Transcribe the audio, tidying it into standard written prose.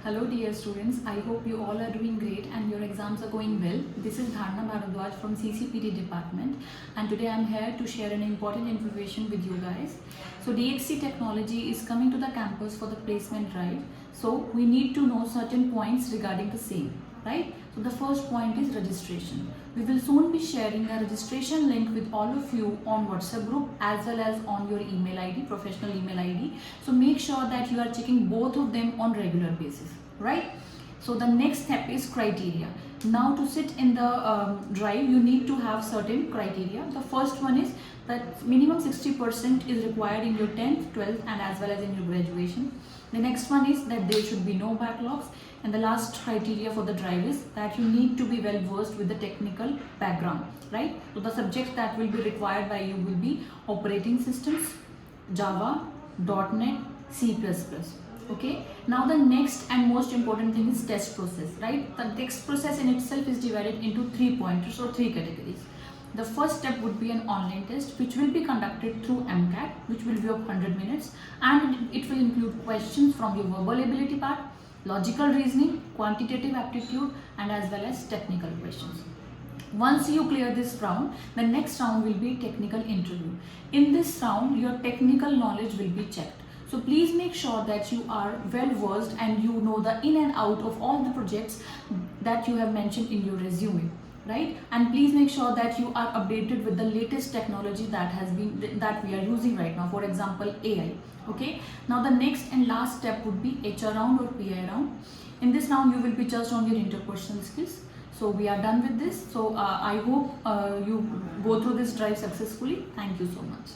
Hello dear students, I hope you all are doing great and your exams are going well. This is Dharna Bharadwaj from CCPT department and today I am here to share an important information with you guys. So DXC Technology is coming to the campus for the placement drive. So we need to know certain points regarding the same, right? So the first point is registration. We will soon be sharing a registration link with all of you on WhatsApp group as well as on your email ID, professional email ID. So make sure that you are checking both of them on regular basis, right? So the next step is criteria. Now to sit in the drive, you need to have certain criteria. The first one is that minimum 60% is required in your 10th, 12th and as well as in your graduation. The next one is that there should be no backlogs. And the last criteria for the drive is that you need to be well versed with the technical background, right? So the subjects that will be required by you will be operating systems, Java, .NET, C++. Okay, now the next and most important thing is test process, right? The test process in itself is divided into 3 pointers or 3 categories. The first step would be an online test which will be conducted through MCAT, which will be of 100 minutes, and it will include questions from your verbal ability part, logical reasoning, quantitative aptitude and as well as technical questions. Once you clear this round, the next round will be technical interview. In this round, your technical knowledge will be checked. So please make sure that you are well versed and you know the in and out of all the projects that you have mentioned in your resume, right? And please make sure that you are updated with the latest technology that we are using right now, for example AI. Okay, now the next and last step would be HR round or PI round. In this round you will be judged on your interpersonal skills. So we are done with this. So I hope you go through this drive successfully. Thank you so much.